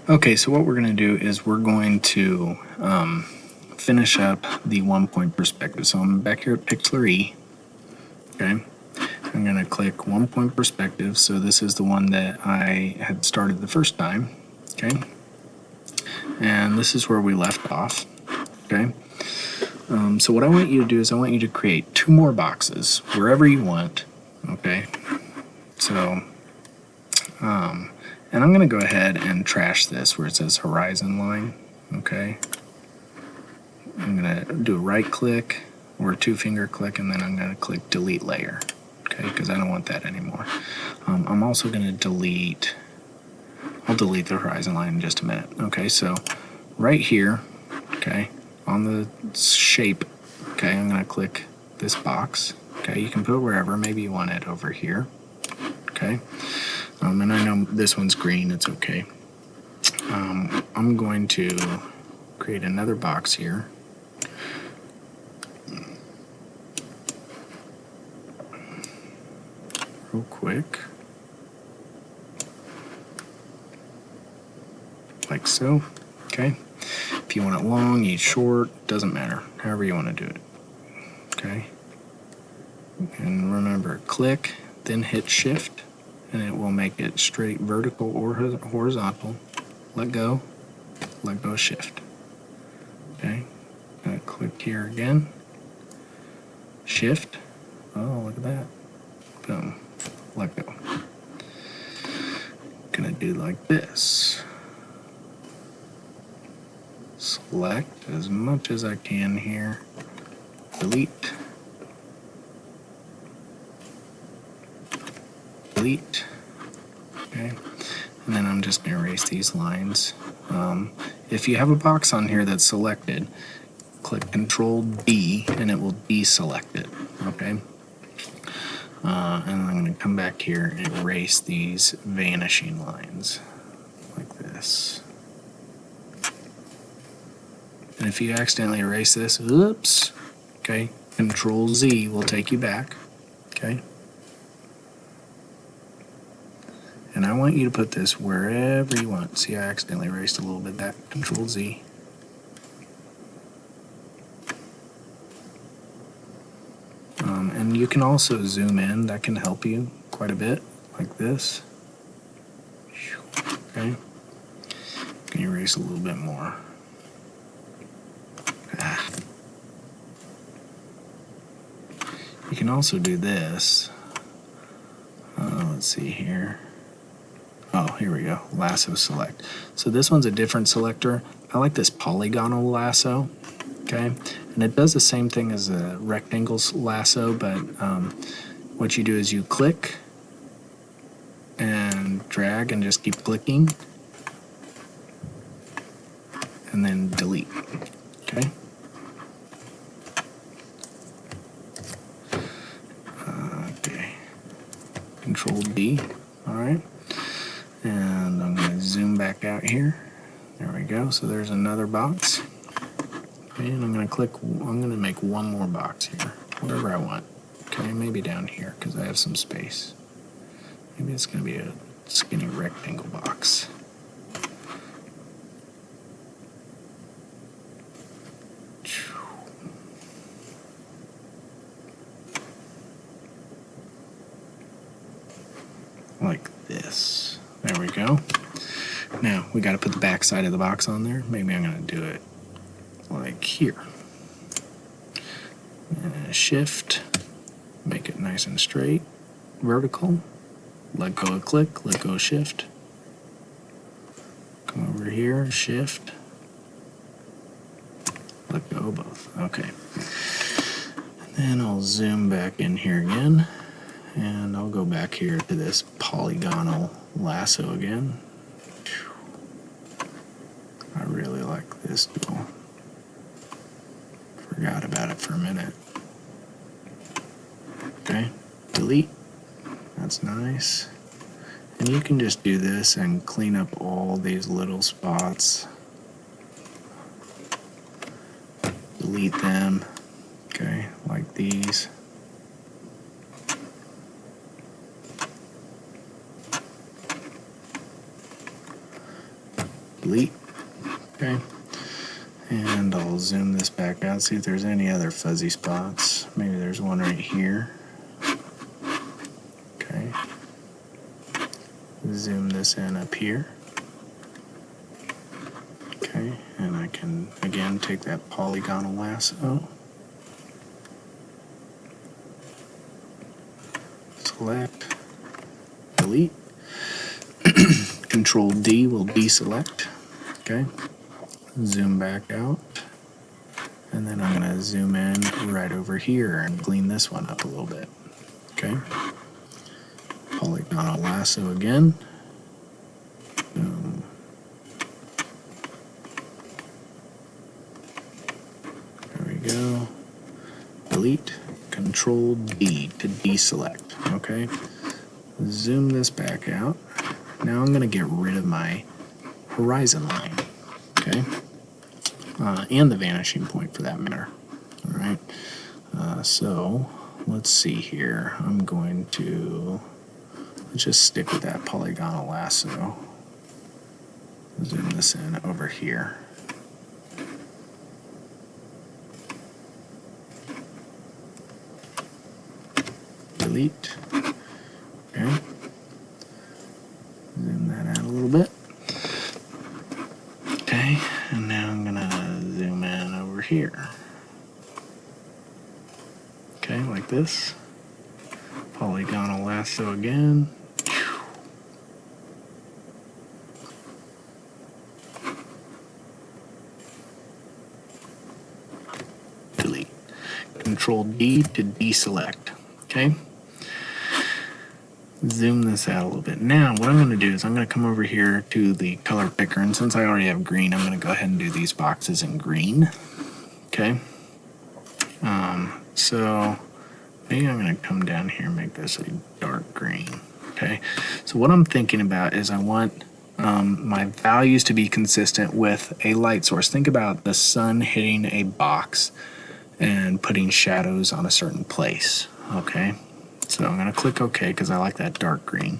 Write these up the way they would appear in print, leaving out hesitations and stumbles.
Okay, so what we're going to do is we're going to finish up the 1-point perspective. So I'm back here at pixlr E. Okay, I'm going to click 1-point perspective. So this is the one that I had started the first time. Okay, and this is where we left off. Okay, so what I want you to do is I want you to create 2 more boxes wherever you want. Okay, so and I'm going to go ahead and trash this where it says horizon line. Okay, I'm going to do a right click or a 2-finger click, and then I'm going to click delete layer. Okay, because I don't want that anymore. I'm also going to delete, I'll delete the horizon line in just a minute. Okay, so right here, okay, on the shape, okay, I'm going to click this box. Okay, you can put it wherever, maybe you want it over here. Okay, and I know this one's green, it's okay. I'm going to create another box here. Real quick. Like so. Okay. If you want it long, you short, doesn't matter. However you want to do it. Okay. And remember, click, then hit shift, and it will make it straight vertical or horizontal. Let go shift. Okay. Click here again. Shift. Oh, look at that. Boom. Let go. Gonna do like this. Select as much as I can here. Delete. Delete. Okay. And then I'm just going to erase these lines. If you have a box on here that's selected, click Control D and it will deselect it. Okay. And I'm going to come back here and erase these vanishing lines like this. And if you accidentally erase this, oops, okay, Control Z will take you back. Okay. And I want you to put this wherever you want. See, I accidentally erased a little bit of that. Control Z. And you can also zoom in. That can help you quite a bit, like this. Okay. Can you erase a little bit more? You can also do this. Let's see here. Oh, here we go. Lasso select. So this one's a different selector. I like this polygonal lasso. Okay, and it does the same thing as a rectangle lasso, but what you do is you click and drag and just keep clicking and then delete. Okay. Okay. Control D. All right. And I'm going to zoom back out here. There we go. So there's another box. Okay, and I'm going to click, I'm going to make one more box here, wherever I want. Okay, maybe down here because I have some space. Maybe it's going to be a skinny rectangle box. Like this. There we go. Now we got to put the back side of the box on there. Maybe I'm going to do it like here. And shift, make it nice and straight, vertical. Let go of click, let go of shift. Come over here, shift. Let go of both. Okay. And then I'll zoom back in here again. And I'll go back here to this polygonal lasso again. I really like this tool. Forgot about it for a minute. Okay, delete. That's nice. And you can just do this and clean up all these little spots. Delete them. Okay, like these. delete. Okay. And I'll zoom this back out, see if there's any other fuzzy spots. Maybe there's one right here. Okay. Zoom this in up here. Okay, and I can again take that polygonal lasso, select, delete. Control D will deselect. Okay, zoom back out, and then I'm going to zoom in right over here and clean this one up a little bit. Okay, polygonal lasso again. There we go. Delete. Control D to deselect. Okay, zoom this back out. Now I'm going to get rid of my horizon line. Okay, and the vanishing point for that matter. All right, so let's see here. I'm going to just stick with that polygonal lasso. Zoom this in over here. Delete. Okay. Zoom that out a little bit. Okay, and now I'm going to zoom in over here. Okay, like this. Polygonal lasso again. Delete. Control D to deselect. Okay. Zoom this out a little bit. Now what I'm going to do is I'm going to come over here to the color picker, and since I already have green, I'm going to go ahead and do these boxes in green. Okay. So maybe I'm going to come down here and make this a dark green. Okay. So what I'm thinking about is I want my values to be consistent with a light source. Think about the sun hitting a box and putting shadows on a certain place. Okay. So I'm going to click OK because I like that dark green.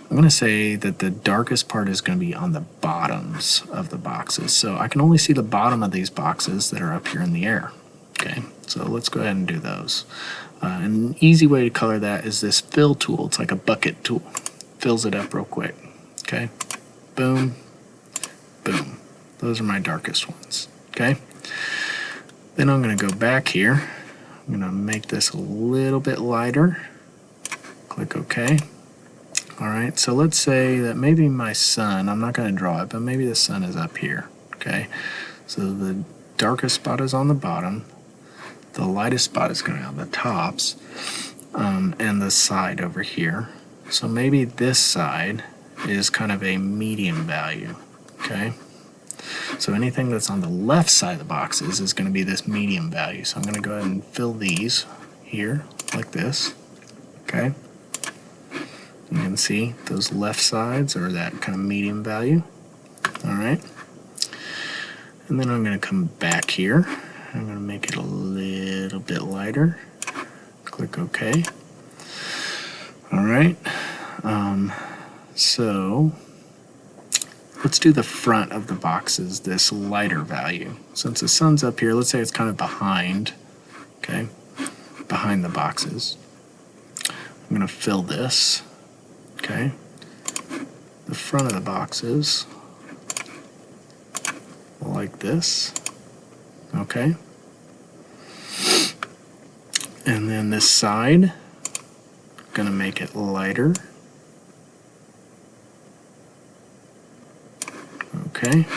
I'm going to say that the darkest part is going to be on the bottoms of the boxes. So I can only see the bottom of these boxes that are up here in the air. Okay, so let's go ahead and do those. An easy way to color that is this fill tool. It's like a bucket tool. Fills it up real quick. Okay, boom, boom. Those are my darkest ones. Okay, then I'm going to go back here. I'm going to make this a little bit lighter. Click OK. All right, so let's say that maybe my sun, I'm not going to draw it, but maybe the sun is up here. Okay, so the darkest spot is on the bottom. The lightest spot is going to be on the tops, and the side over here. So maybe this side is kind of a medium value. Okay, so anything that's on the left side of the boxes is going to be this medium value. So I'm going to go ahead and fill these here like this. Okay, you can see those left sides are that kind of medium value. All right, and then I'm going to come back here. I'm going to make it a little bit lighter. Click OK. All right. So let's do the front of the boxes, this lighter value. Since the sun's up here, let's say it's kind of behind, okay, behind the boxes. I'm going to fill this, okay, the front of the boxes like this, okay, and then this side, going to make it lighter. Okay,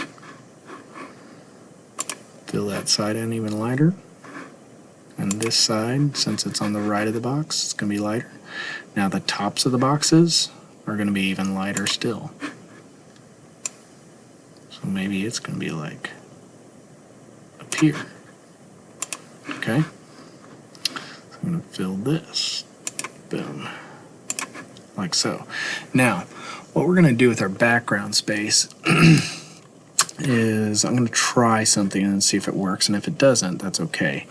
fill that side in even lighter, and this side, since it's on the right of the box, it's going to be lighter. Now the tops of the boxes are going to be even lighter still. So maybe it's going to be like up here. Okay, so I'm going to fill this, boom, like so. Now what we're going to do with our background space is I'm going to try something and see if it works, and if it doesn't, that's okay.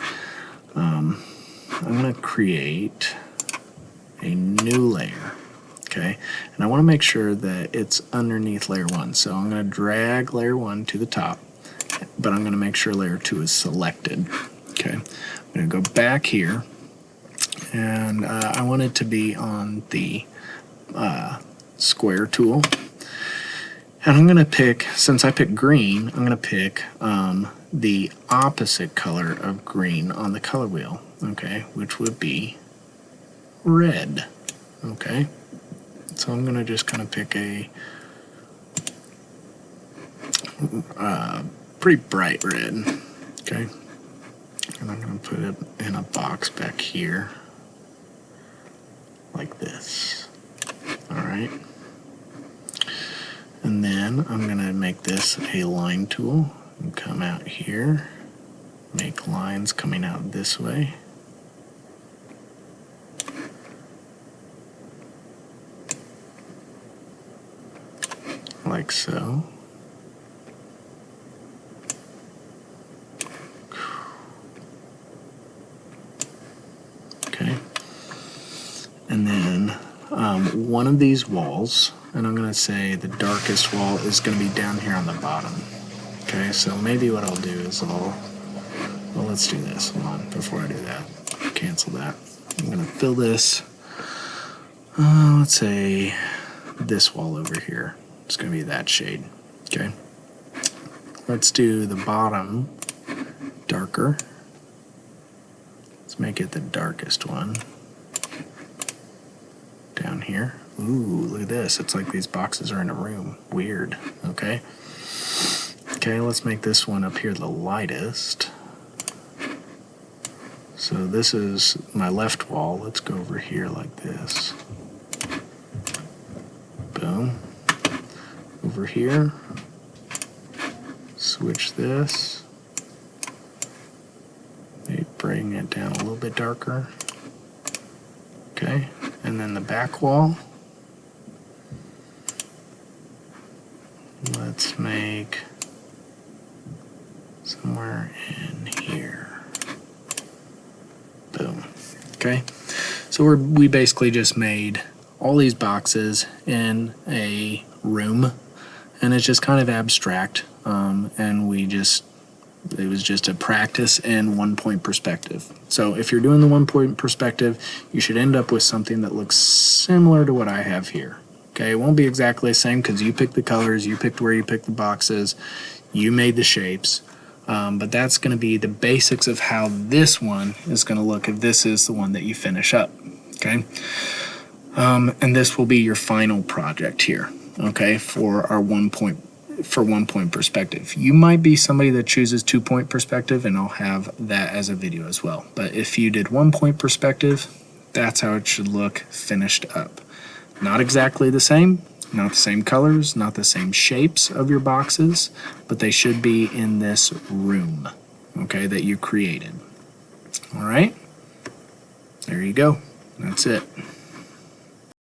I'm going to create a new layer. Okay, and I want to make sure that it's underneath layer 1. So I'm going to drag layer 1 to the top, but I'm going to make sure layer 2 is selected. Okay, I'm going to go back here, and I want it to be on the square tool. And I'm going to pick, since I picked green, I'm going to pick the opposite color of green on the color wheel, okay, which would be red. Okay, so I'm going to just kind of pick a pretty bright red. Okay, and I'm going to put it in a box back here like this. All right, and then I'm going to make this a line tool and come out here, make lines coming out this way. Like so. Okay. And then one of these walls, and I'm going to say the darkest wall is going to be down here on the bottom. Okay, so maybe what I'll do is well, let's do this. Hold on, before I do that, cancel that. I'm going to fill this, let's say this wall over here. It's going to be that shade. Okay. Let's do the bottom darker. Let's make it the darkest one. Down here. Ooh, look at this. It's like these boxes are in a room. Weird. Okay. Okay, let's make this one up here the lightest. So this is my left wall. Let's go over here like this. Boom. Over here, switch this, maybe bring it down a little bit darker. Okay, and then the back wall, let's make somewhere in here. Boom. Okay, so we basically just made all these boxes in a room. And it's just kind of abstract, and it was just a practice in 1-point perspective. So if you're doing the 1-point perspective, you should end up with something that looks similar to what I have here. Okay, it won't be exactly the same because you picked the colors, you picked where you picked the boxes, you made the shapes, but that's going to be the basics of how this one is going to look if this is the one that you finish up. Okay, and this will be your final project here. Okay, for our 1-point perspective. You might be somebody that chooses 2-point perspective, and I'll have that as a video as well. But if you did 1-point perspective, that's how it should look finished up. Not exactly the same, not the same colors, not the same shapes of your boxes, but they should be in this room, okay, that you created. All right, there you go. That's it.